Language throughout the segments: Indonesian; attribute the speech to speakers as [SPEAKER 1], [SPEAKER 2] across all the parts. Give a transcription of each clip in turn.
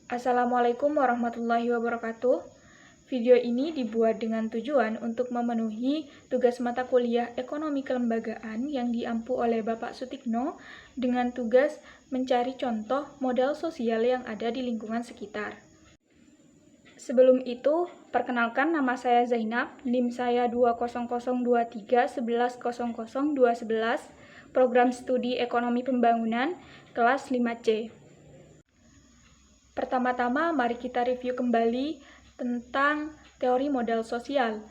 [SPEAKER 1] Assalamualaikum warahmatullahi wabarakatuh. Video ini dibuat dengan tujuan untuk memenuhi tugas mata kuliah Ekonomi Kelembagaan yang diampu oleh Bapak Sutikno dengan tugas mencari contoh modal sosial yang ada di lingkungan sekitar. Sebelum itu, perkenalkan nama saya Zainab, NIM saya 2002311000211, Program Studi Ekonomi Pembangunan, kelas 5C. Pertama-tama, mari kita review kembali tentang teori modal sosial.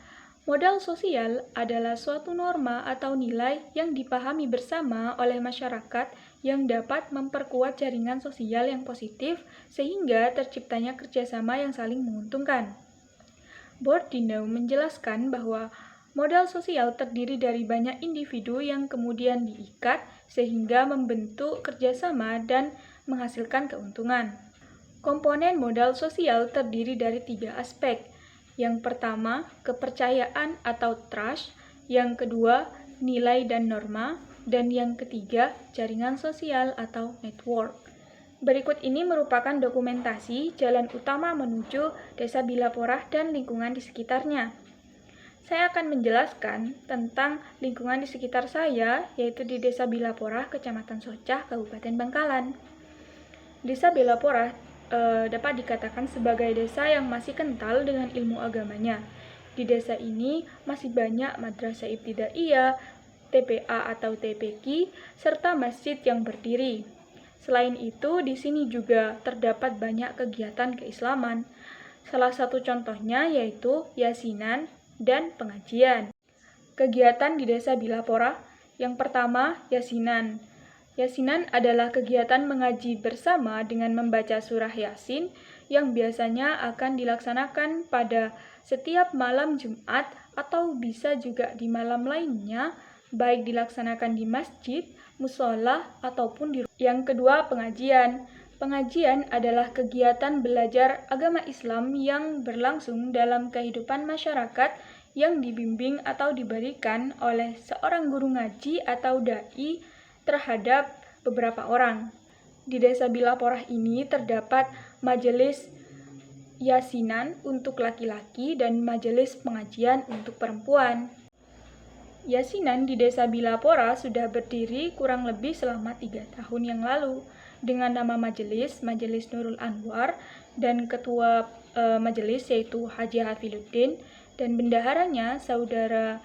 [SPEAKER 1] Modal sosial adalah suatu norma atau nilai yang dipahami bersama oleh masyarakat yang dapat memperkuat jaringan sosial yang positif sehingga terciptanya kerjasama yang saling menguntungkan. Bourdieu menjelaskan bahwa modal sosial terdiri dari banyak individu yang kemudian diikat sehingga membentuk kerjasama dan menghasilkan keuntungan. Komponen modal sosial terdiri dari 3 aspek. Yang pertama, kepercayaan atau trust. Yang kedua, nilai dan norma. Dan yang ketiga, jaringan sosial atau network. Berikut ini merupakan dokumentasi jalan utama menuju Desa Bilaporah dan lingkungan di sekitarnya. Saya akan menjelaskan tentang lingkungan di sekitar saya, yaitu di Desa Bilaporah, Kecamatan Socah, Kabupaten Bangkalan. Desa Bilaporah dapat dikatakan sebagai desa yang masih kental dengan ilmu agamanya. Di desa ini masih banyak madrasah ibtidaiyah, TPA atau TPQ, serta masjid yang berdiri. Selain itu, di sini juga terdapat banyak kegiatan keislaman. Salah satu contohnya yaitu yasinan dan pengajian. Kegiatan di Desa Bilaporah, yang pertama yasinan. Yasinan adalah kegiatan mengaji bersama dengan membaca surah Yasin yang biasanya akan dilaksanakan pada setiap malam Jumat atau bisa juga di malam lainnya, baik dilaksanakan di masjid, musola, ataupun di rumah. Yang kedua, pengajian. Pengajian adalah kegiatan belajar agama Islam yang berlangsung dalam kehidupan masyarakat yang dibimbing atau diberikan oleh seorang guru ngaji atau dai terhadap beberapa orang. Di Desa Bilaporah ini terdapat majelis yasinan untuk laki-laki dan majelis pengajian untuk perempuan. Yasinan di Desa Bilaporah sudah berdiri kurang lebih selama 3 tahun yang lalu dengan nama Majelis Nurul Anwar dan ketua majelis yaitu Haji Hafiluddin dan bendaharanya Saudara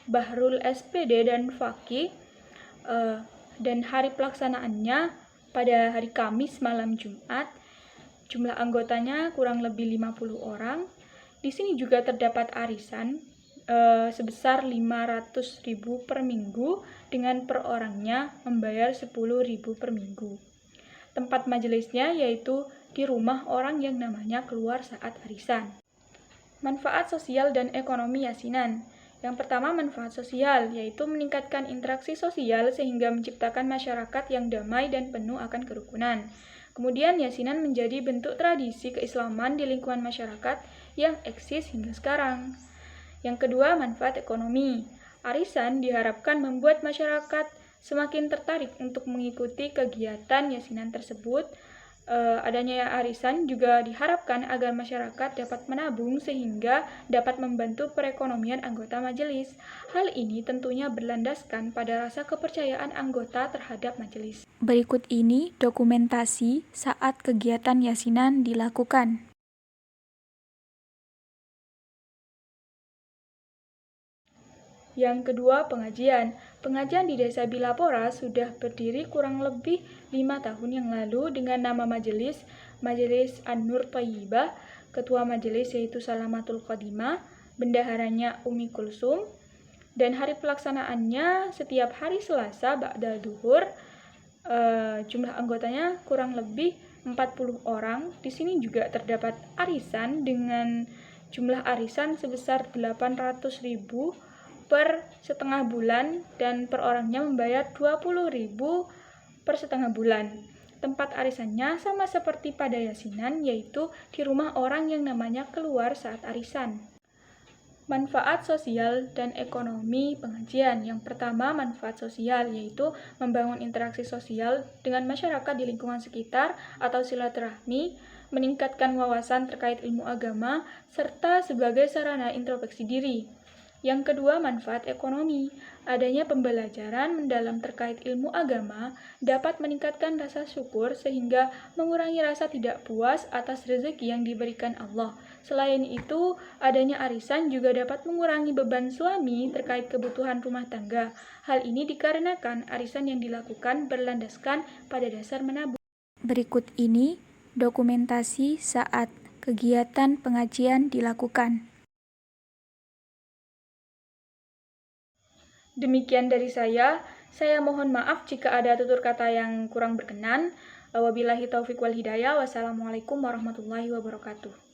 [SPEAKER 1] Bahrul SPD dan Faqih. Dan hari pelaksanaannya pada hari Kamis malam Jumat. Jumlah anggotanya kurang lebih 50 orang. Di sini juga terdapat arisan sebesar 500.000 per minggu dengan per orangnya membayar 10.000 per minggu. Tempat majelisnya yaitu di rumah orang yang namanya keluar saat arisan. Manfaat sosial dan ekonomi yasinan. Yang pertama, manfaat sosial, yaitu meningkatkan interaksi sosial sehingga menciptakan masyarakat yang damai dan penuh akan kerukunan. Kemudian, yasinan menjadi bentuk tradisi keislaman di lingkungan masyarakat yang eksis hingga sekarang. Yang kedua, manfaat ekonomi. Arisan diharapkan membuat masyarakat semakin tertarik untuk mengikuti kegiatan yasinan tersebut. Adanya arisan juga diharapkan agar masyarakat dapat menabung sehingga dapat membantu perekonomian anggota majelis. Hal ini tentunya berlandaskan pada rasa kepercayaan anggota terhadap majelis. Berikut ini dokumentasi saat kegiatan yasinan dilakukan. Yang kedua, pengajian. Pengajian di Desa Bilaporah sudah berdiri kurang lebih 5 tahun yang lalu dengan nama Majelis An-Nur Thayyibah, ketua majelis yaitu Salamatul Qadimah, bendaharanya Umi Kulsum, dan hari pelaksanaannya setiap hari Selasa ba'da zuhur. Jumlah anggotanya kurang lebih 40 orang. Di sini juga terdapat arisan dengan jumlah arisan sebesar 800.000 per setengah bulan dan per orangnya membayar 20.000 per setengah bulan. Tempat arisannya sama seperti pada yasinan, yaitu di rumah orang yang namanya keluar saat arisan. Manfaat sosial dan ekonomi pengajian. Yang pertama, manfaat sosial, yaitu membangun interaksi sosial dengan masyarakat di lingkungan sekitar atau silaturahmi, meningkatkan wawasan terkait ilmu agama, serta sebagai sarana introspeksi diri. Yang kedua, manfaat ekonomi. Adanya pembelajaran mendalam terkait ilmu agama dapat meningkatkan rasa syukur sehingga mengurangi rasa tidak puas atas rezeki yang diberikan Allah. Selain itu, adanya arisan juga dapat mengurangi beban suami terkait kebutuhan rumah tangga. Hal ini dikarenakan arisan yang dilakukan berlandaskan pada dasar menabung.
[SPEAKER 2] Berikut ini dokumentasi saat kegiatan pengajian dilakukan.
[SPEAKER 1] Demikian dari saya mohon maaf jika ada tutur kata yang kurang berkenan. Wabillahi taufiq wal hidayah. Wassalamualaikum warahmatullahi wabarakatuh.